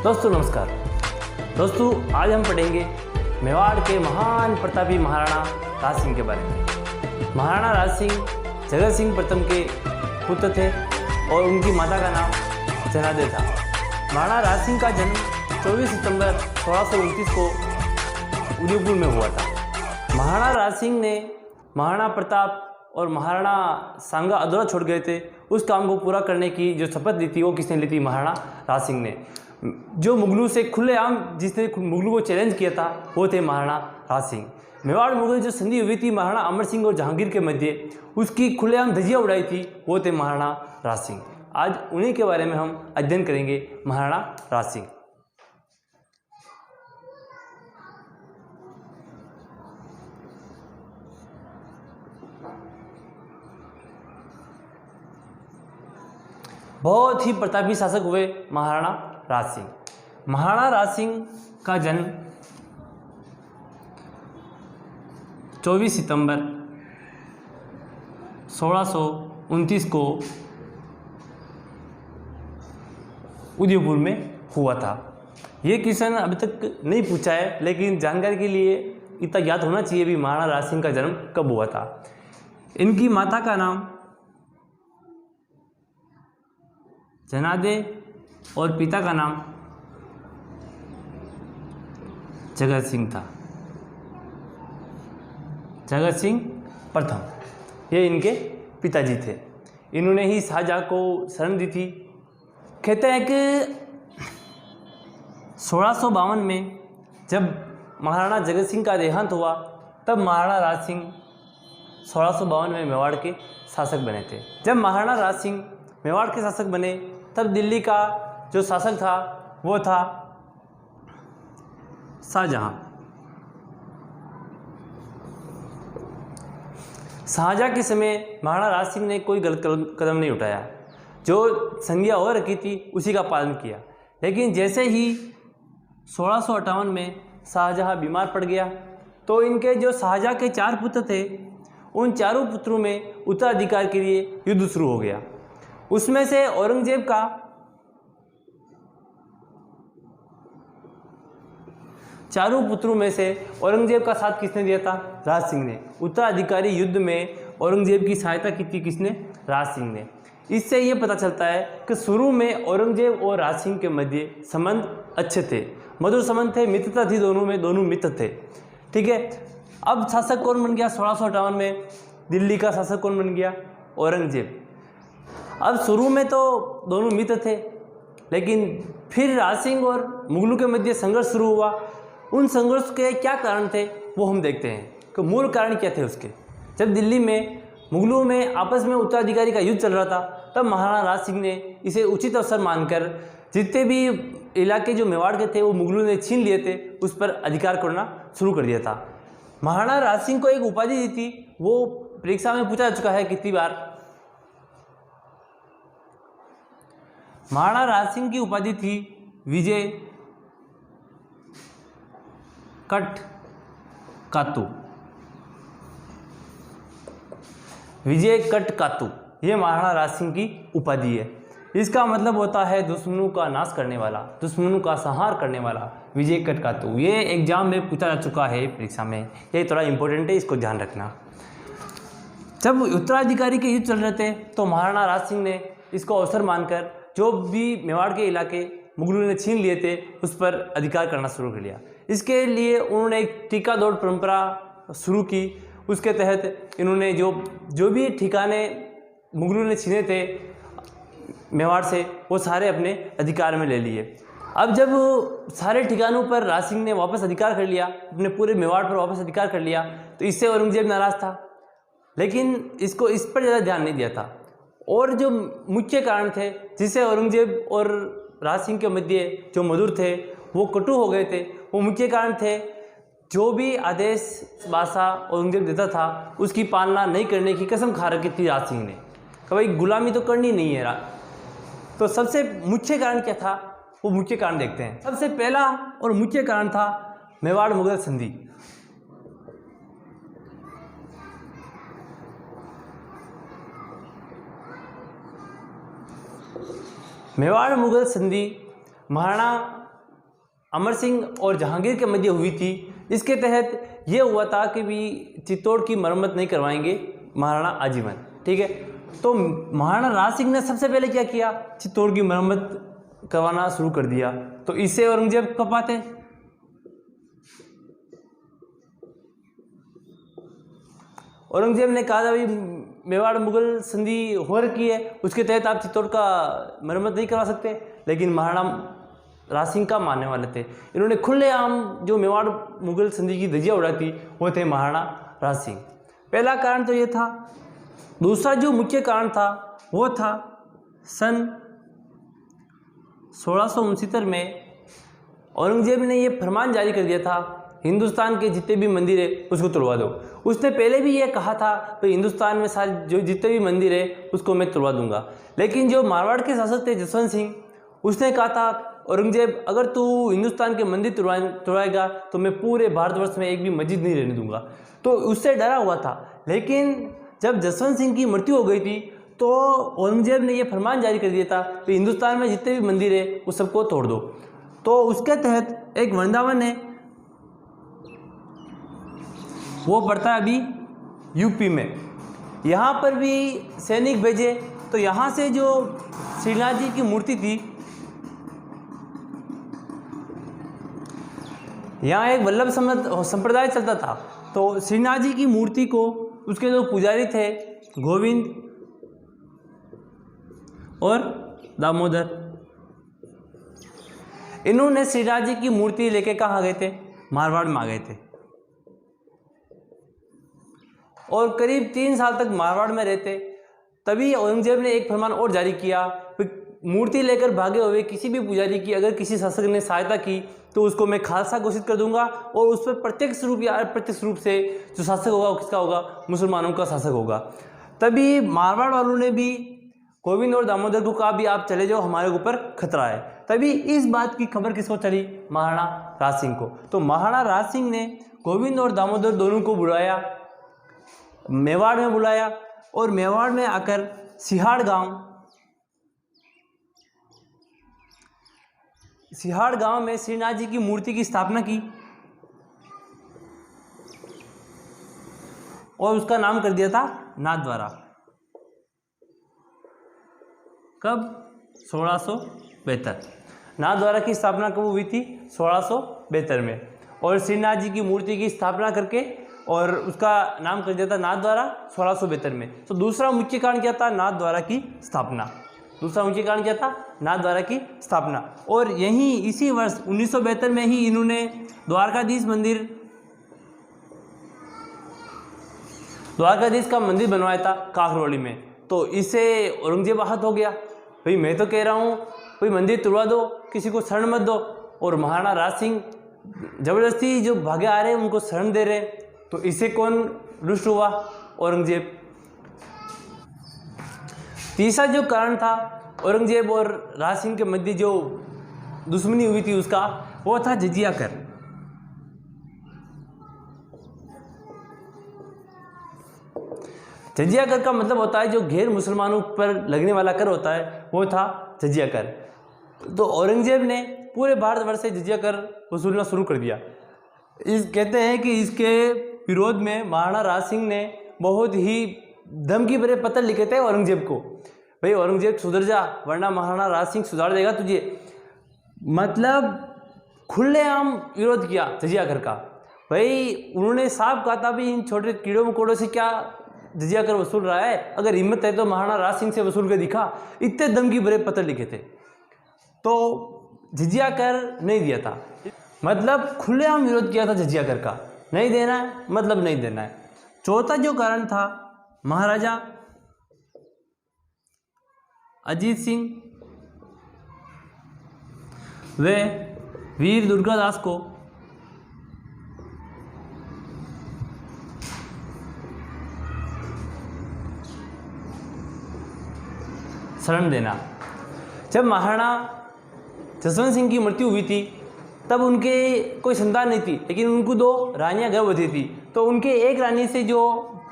दोस्तों नमस्कार। दोस्तों आज हम पढ़ेंगे मेवाड़ के महान प्रतापी महाराणा राज सिंह के बारे में। महाराणा राज सिंह जगत सिंह प्रथम के पुत्र थे और उनकी माता का नाम जनादे था। महाराणा राज सिंह का जन्म 24 सितंबर 1629 को उदयपुर में हुआ था। महाराणा राज सिंह ने महाराणा प्रताप और महाराणा सांगा अधूरा छोड़ गए थे, उस काम को पूरा करने की जो शपथ ली थी वो किसने ली थी? महाराणा राज सिंह ने। जो मुगलों से खुलेआम जिसने मुगलों को चैलेंज किया था वो थे महाराणा राज सिंह। मेवाड़ मुगल जो संधि हुई थी महाराणा अमर सिंह और जहांगीर के मध्य, उसकी खुलेआम धज्जियां उड़ाई थी वो थे महाराणा राज सिंह। आज उन्हीं के बारे में हम अध्ययन करेंगे, महाराणा राज सिंह। बहुत ही प्रतापी शासक हुए महाराणा राज सिंह। महाराणा राज सिंह का जन्म 24 सितंबर 1629 को उदयपुर में हुआ था। ये क्वेश्चन अभी तक नहीं पूछा है, लेकिन जानकारी के लिए इतना याद होना चाहिए भी महाराणा राज सिंह का जन्म कब हुआ था। इनकी माता का नाम जनादे और पिता का नाम जगत सिंह था, जगत सिंह प्रथम। ये इनके पिताजी थे। इन्होंने ही शाहजहाँ को शरण दी थी। कहते हैं कि 1652 में जब महाराणा जगत सिंह का देहांत हुआ, तब महाराणा राज सिंह 1652 में मेवाड़ के शासक बने थे। जब महाराणा राज सिंह मेवाड़ के शासक बने, तब दिल्ली का जो शासक था वो था शाहजहाँ। शाहजहाँ के समय महाराणा राज सिंह ने कोई गलत कदम नहीं उठाया। जो संज्ञा हो रखी थी उसी का पालन किया। लेकिन जैसे ही 1658 में शाहजहाँ बीमार पड़ गया, तो इनके जो शाहजहाँ के 4 पुत्र थे, उन चारों पुत्रों में उत्तराधिकार के लिए युद्ध शुरू हो गया। उसमें से औरंगजेब का चारों पुत्रों में से औरंगजेब का साथ किसने दिया था? राज सिंह ने। उत्तराधिकारी युद्ध में औरंगजेब की सहायता की थी किसने? राज सिंह ने। इससे ये पता चलता है कि शुरू में औरंगजेब और राज सिंह के मध्य संबंध अच्छे थे, मधुर संबंध थे, मित्रता थी दोनों में, दोनों मित्र थे। ठीक है। अब शासक कौन बन गया? 1658 में दिल्ली का शासक कौन बन गया? औरंगजेब। अब शुरू में तो दोनों मित्र थे, लेकिन फिर राज सिंह और मुगलों के मध्य संघर्ष शुरू हुआ। उन संघर्ष के क्या कारण थे वो हम देखते हैं कि मूल कारण क्या थे उसके। जब दिल्ली में मुगलों में आपस में उत्तराधिकारी का युद्ध चल रहा था, तब महाराणा राज सिंह ने इसे उचित अवसर मानकर जितने भी इलाके जो मेवाड़ के थे वो मुगलों ने छीन लिए थे, उस पर अधिकार करना शुरू कर दिया था। महाराणा राज सिंह को एक उपाधि दी थी, वो परीक्षा में पूछा जा चुका है कितनी बार। महाराणा राज सिंह की उपाधि थी विजय कट कातू। विजय कट कातू ये महाराणा राज सिंह की उपाधि है। इसका मतलब होता है दुश्मनों का नाश करने वाला, दुश्मनों का संहार करने वाला, विजय कट कातू। ये एग्जाम में पूछा जा चुका है परीक्षा में, ये थोड़ा इंपॉर्टेंट है, इसको ध्यान रखना। जब उत्तराधिकारी के युद्ध चल रहे थे, तो महाराणा राज सिंह ने इसको अवसर मानकर जो भी मेवाड़ के इलाके मुगलों ने छीन लिए थे उस पर अधिकार करना शुरू कर लिया। इसके लिए उन्होंने एक ठिका दौड़ परंपरा शुरू की। उसके तहत इन्होंने जो भी ठिकाने मुगलों ने छीने थे मेवाड़ से, वो सारे अपने अधिकार में ले लिए। अब जब सारे ठिकानों पर राज सिंह ने वापस अधिकार कर लिया, अपने पूरे मेवाड़ पर वापस अधिकार कर लिया, तो इससे औरंगजेब नाराज था, लेकिन इसको इस पर ज़्यादा ध्यान नहीं दिया था। और जो मुख्य कारण थे जिससे औरंगजेब और राज सिंह के मध्य जो मधुर थे वो कटु हो गए थे, वो मुख्य कारण थे जो भी आदेश बादशाह औरंगजेब देता था उसकी पालना नहीं करने की कसम खा रखी थी राज सिंह ने कि भाई गुलामी तो करनी नहीं है। तो सबसे मुख्य कारण क्या था, वो मुख्य कारण देखते हैं। सबसे पहला और मुख्य कारण था मेवाड़ मुगल संधि। मेवाड़ मुगल संधि महाराणा अमर सिंह और जहांगीर के मध्य हुई थी। इसके तहत ये हुआ था कि भी चित्तौड़ की मरम्मत नहीं करवाएंगे महाराणा आजीवन, ठीक है। तो महाराणा राज सिंह ने सबसे पहले क्या किया, चित्तौड़ की मरम्मत करवाना शुरू कर दिया। तो इससे औरंगजेब कब आते, औरंगजेब ने कहा था भाई मेवाड़ मुगल संधि हो रखी है, उसके तहत आप चित्तौड़ का मरम्मत नहीं करवा सकते। लेकिन महाराणा राज सिंह का मानने वाले थे, इन्होंने खुलेआम जो मेवाड़ मुगल संधि की धज्जियां उड़ा थी वो थे महाराणा राज सिंह। पहला कारण तो ये था। दूसरा जो मुख्य कारण था वो था सन 1669 में औरंगजेब ने ये फरमान जारी कर दिया था हिंदुस्तान के जितने भी मंदिर है उसको तोड़वा दो। उसने पहले भी ये कहा था कि हिंदुस्तान में सारे जो जितने भी मंदिर है उसको मैं तोड़वा दूंगा। लेकिन जो मारवाड़ के शासक थे जसवंत सिंह, उसने कहा था औरंगजेब अगर तू हिंदुस्तान के मंदिर तोड़वाएगा तो मैं पूरे भारतवर्ष में एक भी मस्जिद नहीं रहने दूंगा। तो उससे डरा हुआ था। लेकिन जब जसवंत सिंह की मृत्यु हो गई थी तो औरंगजेब ने यह फरमान जारी कर दिया था कि हिंदुस्तान में जितने भी मंदिर है उस सबको तोड़ दो। तो उसके तहत एक वृंदावन है, वो पड़ता है अभी यूपी में, यहाँ पर भी सैनिक भेजे। तो यहाँ से जो श्रीनाथ जी की मूर्ति थी, यहाँ एक वल्लभ संप्रदाय चलता था। तो श्रीनाथ जी की मूर्ति को उसके जो पुजारी थे गोविंद और दामोदर, इन्होंने श्रीनाथ जी की मूर्ति लेके कहाँ गए थे, मारवाड़ में आ गए थे और करीब 3 साल तक मारवाड़ में रहते। तभी औरंगजेब ने एक फरमान और जारी किया, मूर्ति लेकर भागे हुए किसी भी पुजारी की अगर किसी शासक ने सहायता की तो उसको मैं खालसा घोषित कर दूंगा और उस पर प्रत्यक्ष रूप या अप्रत्यक्ष रूप से जो शासक होगा वो किसका होगा, मुसलमानों का शासक होगा। तभी मारवाड़ वालों ने भी गोविंद और दामोदर को कहा भी आप चले जाओ, हमारे ऊपर खतरा है। तभी इस बात की खबर किसको चली, महाराणा राज सिंह को। तो महाराणा राज सिंह ने गोविंद और दामोदर दोनों को बुलाया, मेवाड़ में बुलाया और मेवाड़ में आकर सिहाड़ गांव में श्रीनाथ जी की मूर्ति की स्थापना की और उसका नाम कर दिया था नाथद्वारा। कब, 1672। नाथद्वारा की स्थापना कब हुई थी, 1672 में। और श्रीनाथ जी की मूर्ति की स्थापना करके और उसका नाम कर दिया था नाथद्वारा 1672 में। तो दूसरा मुख्य कारण क्या था, नाथद्वारा की स्थापना। दूसरा मुख्य कारण क्या था, नाथद्वारा की स्थापना। और यहीं इसी वर्ष 1972 में ही इन्होंने द्वारकाधीश का मंदिर बनवाया था काकरोली में। तो इससे औरंगजेब आहत हो गया, भाई मैं तो कह रहा हूँ भाई मंदिर तोड़वा दो, किसी को शरण मत दो, और महाराणा राज सिंह जबरदस्ती जो भागे आ रहे हैं उनको शरण दे रहे। तो इससे कौन रुष्ट हुआ, औरंगजेब। तीसरा जो कारण था औरंगजेब और राज सिंह के मध्य जो दुश्मनी हुई थी उसका, वो था जजिया कर। जजिया कर का मतलब होता है जो गैर मुसलमानों पर लगने वाला कर होता है, वो था जजिया कर। तो औरंगजेब ने पूरे भारतवर्ष से जजिया कर वसूलना शुरू कर दिया। कहते हैं कि इसके विरोध में महाराणा राज सिंह ने बहुत ही धमकी भरे पत्र लिखे थे औरंगजेब को, भाई औरंगजेब सुधर जा वरना महाराणा राज सिंह सुधार देगा तुझे। मतलब खुलेआम विरोध किया जजिया कर का। भाई उन्होंने साफ कहा था भी इन छोटे कीड़ों मकोड़ों से क्या जजिया कर वसूल रहा है, अगर हिम्मत है तो महाराणा राज सिंह से वसूल के दिखा। इतने धमकी भरे पत्र लिखे थे। तो जजिया कर नहीं दिया था, मतलब खुलेआम विरोध किया था जजिया कर का, नहीं देना है मतलब नहीं देना है। चौथा जो कारण था, महाराजा अजीत सिंह वे वीर दुर्गादास को शरण देना। जब महाराणा जसवंत सिंह की मृत्यु हुई थी तब उनके कोई संतान नहीं थी, लेकिन उनको 2 रानियां गर्भवती थी। तो उनके एक रानी से जो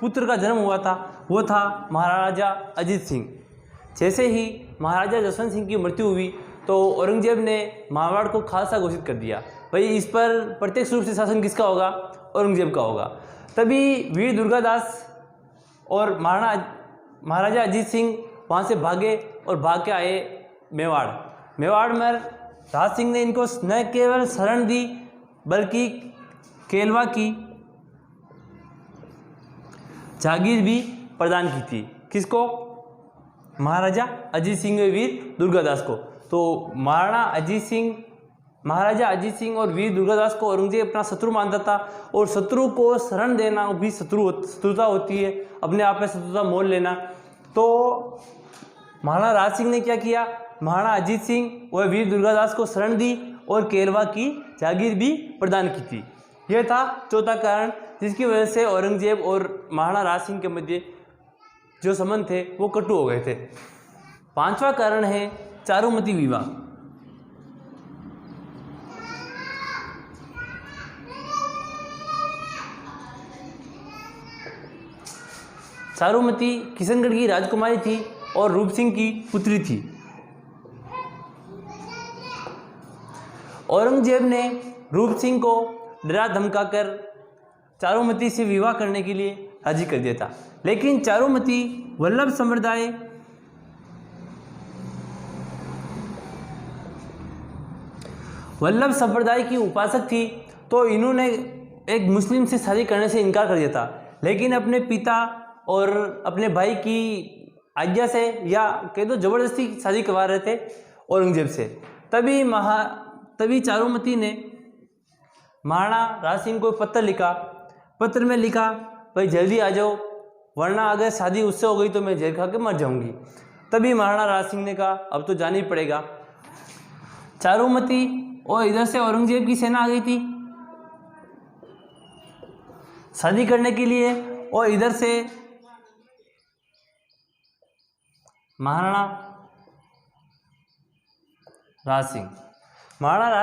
पुत्र का जन्म हुआ था वो था महाराजा अजीत सिंह। जैसे ही महाराजा जसवंत सिंह की मृत्यु हुई तो औरंगजेब ने मारवाड़ को खालसा घोषित कर दिया। भाई इस पर प्रत्यक्ष रूप से शासन किसका होगा? औरंगजेब का होगा। तभी वीर दुर्गादास और महाराजा अजीत सिंह वहाँ से भागे और भाग के आए मेवाड़। मेवाड़ में राज सिंह ने इनको न केवल शरण दी बल्कि केलवा की जागीर भी प्रदान की थी। किसको? महाराजा अजीत सिंह और वीर दुर्गादास को। तो महाराजा अजीत सिंह और वीर दुर्गादास को औरंगजेब अपना शत्रु मानता था और शत्रु को शरण देना भी शत्रुता होती है, अपने आप में शत्रुता मोल लेना। तो महाराणा राज सिंह ने क्या किया? महाराणा अजीत सिंह और वीर दुर्गादास को शरण दी और केलवा की जागीर भी प्रदान की थी। यह था चौथा कारण जिसकी वजह से औरंगजेब और महाराणा राज सिंह के मध्य जो संबंध थे वो कटु हो गए थे। पांचवा कारण है चारुमती विवाह। चारुमती किशनगढ़ की राजकुमारी थी और रूप सिंह की पुत्री थी। औरंगजेब ने रूप सिंह को डरा धमकाकर चारुमती से विवाह करने के लिए राजी कर दिया था, लेकिन चारुमती वल्लभ संप्रदाय की उपासक थी, तो इन्होंने एक मुस्लिम से शादी करने से इनकार कर दिया था। लेकिन अपने पिता और अपने भाई की आज्ञा से या कह दो जबरदस्ती शादी करवा रहे थे औरंगजेब से। तभी चारुमती ने महाराणा राज सिंह को पत्र लिखा। पत्र में लिखा, भाई जल्दी आ जाओ वरना अगर शादी उससे हो गई तो मैं जहर खा के मर जाऊंगी। तभी महाराणा राज सिंह ने कहा अब तो जाना ही पड़ेगा। चारुमती और इधर से औरंगजेब की सेना आ गई थी शादी करने के लिए, और इधर से महाराणा राज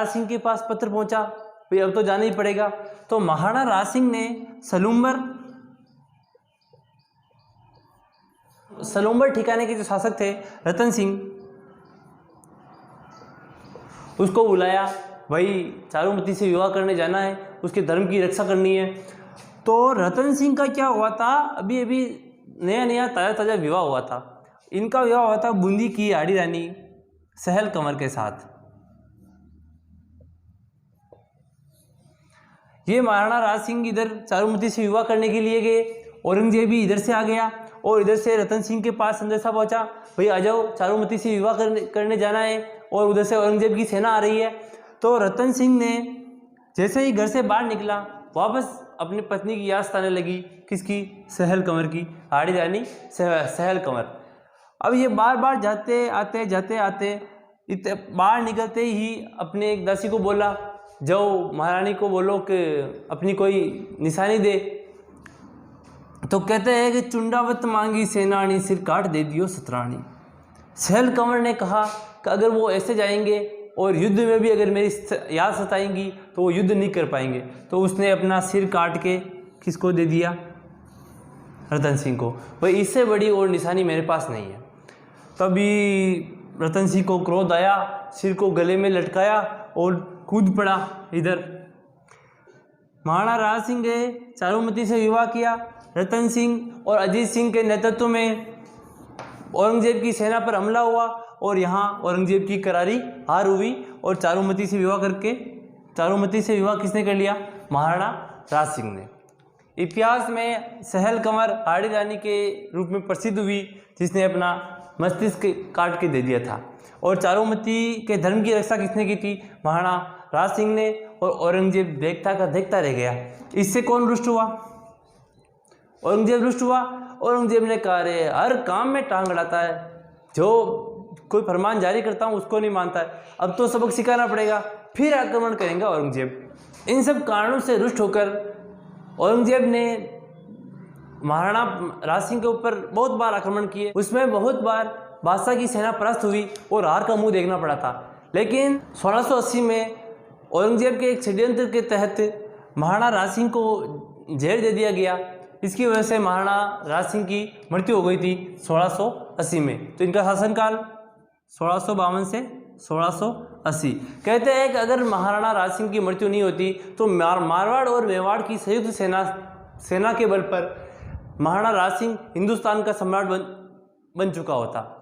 सिंह के पास पत्र पहुंचा, भाई अब तो जाना ही पड़ेगा। तो महाराणा राज सिंह ने सलूम्बर ठिकाने के जो शासक थे रतन सिंह, उसको बुलाया। भाई चारुमती से विवाह करने जाना है, उसके धर्म की रक्षा करनी है। तो रतन सिंह का क्या हुआ था, अभी नया ताज़ा विवाह हुआ था। इनका विवाह हुआ था बूंदी की आड़ी रानी सहल कंवर के साथ। ये महाराणा राज सिंह इधर चारुमती से विवाह करने के लिए गए, औरंगजेब भी इधर से आ गया और इधर से रतन सिंह के पास संदेशा पहुंचा, भाई आ जाओ चारुमती से विवाह करने जाना है, और उधर से औरंगजेब की सेना आ रही है। तो रतन सिंह ने जैसे ही घर से बाहर निकला वापस अपनी पत्नी की याद सताने लगी। किसकी? सहल कंवर की, आड़ी रानी सहल कंवर। अब ये बार बार जाते आते बाहर निकलते ही अपने एक दासी को बोला, जाओ महारानी को बोलो कि अपनी कोई निशानी दे। तो कहते हैं कि चुंडावत मांगी सेनानी सिर काट दे दियो सतरानी। सहल कंवर ने कहा कि अगर वो ऐसे जाएंगे और युद्ध में भी अगर मेरी याद सताएंगी तो वो युद्ध नहीं कर पाएंगे। तो उसने अपना सिर काट के किसको दे दिया? रतन सिंह को। भाई इससे बड़ी और निशानी मेरे पास नहीं है। तभी रतन सिंह को क्रोध आया, सिर को गले में लटकाया और कूद पड़ा इधर। महाराणा राज सिंह ने चारुमती से विवाह किया। रतन सिंह और अजीत सिंह के नेतृत्व में औरंगजेब की सेना पर हमला हुआ और यहाँ औरंगजेब की करारी हार हुई और चारुमती से विवाह किसने कर लिया? महाराणा राज सिंह ने। इतिहास में सहल कंवर आड़ी रानी के रूप में प्रसिद्ध हुई, जिसने अपना मस्तिष्क काट के दे दिया था। और चारुमती के धर्म की रक्षा किसने की थी? महाराणा राज सिंह ने। और औरंगजेब देखता रह गया। इससे कौन रुष्ट हुआ? औरंगजेब रुष्ट हुआ। औरंगजेब ने कहा, अरे हर काम में टांग अड़ाता है, जो कोई फरमान जारी करता हूँ उसको नहीं मानता है, अब तो सबक सिखाना पड़ेगा। फिर आक्रमण करेंगे औरंगजेब। इन सब कारणों से रुष्ट होकर औरंगजेब ने महाराणा राज सिंह के ऊपर बहुत बार आक्रमण किए। उसमें बहुत बार बादशाह की सेना परास्त हुई और हार का मुंह देखना पड़ा था। लेकिन 1680 में औरंगजेब के एक षड्यंत्र के तहत महाराणा राज सिंह को जहर दे दिया गया। इसकी वजह से महाराणा राज सिंह की मृत्यु हो गई थी 1680 में। तो इनका शासनकाल 1652 से 1680। कहते हैं कि अगर महाराणा राज सिंह की मृत्यु नहीं होती तो मारवाड़ और मेवाड़ की संयुक्त सेना के बल पर महाराणा राज सिंह हिंदुस्तान का सम्राट बन चुका होता।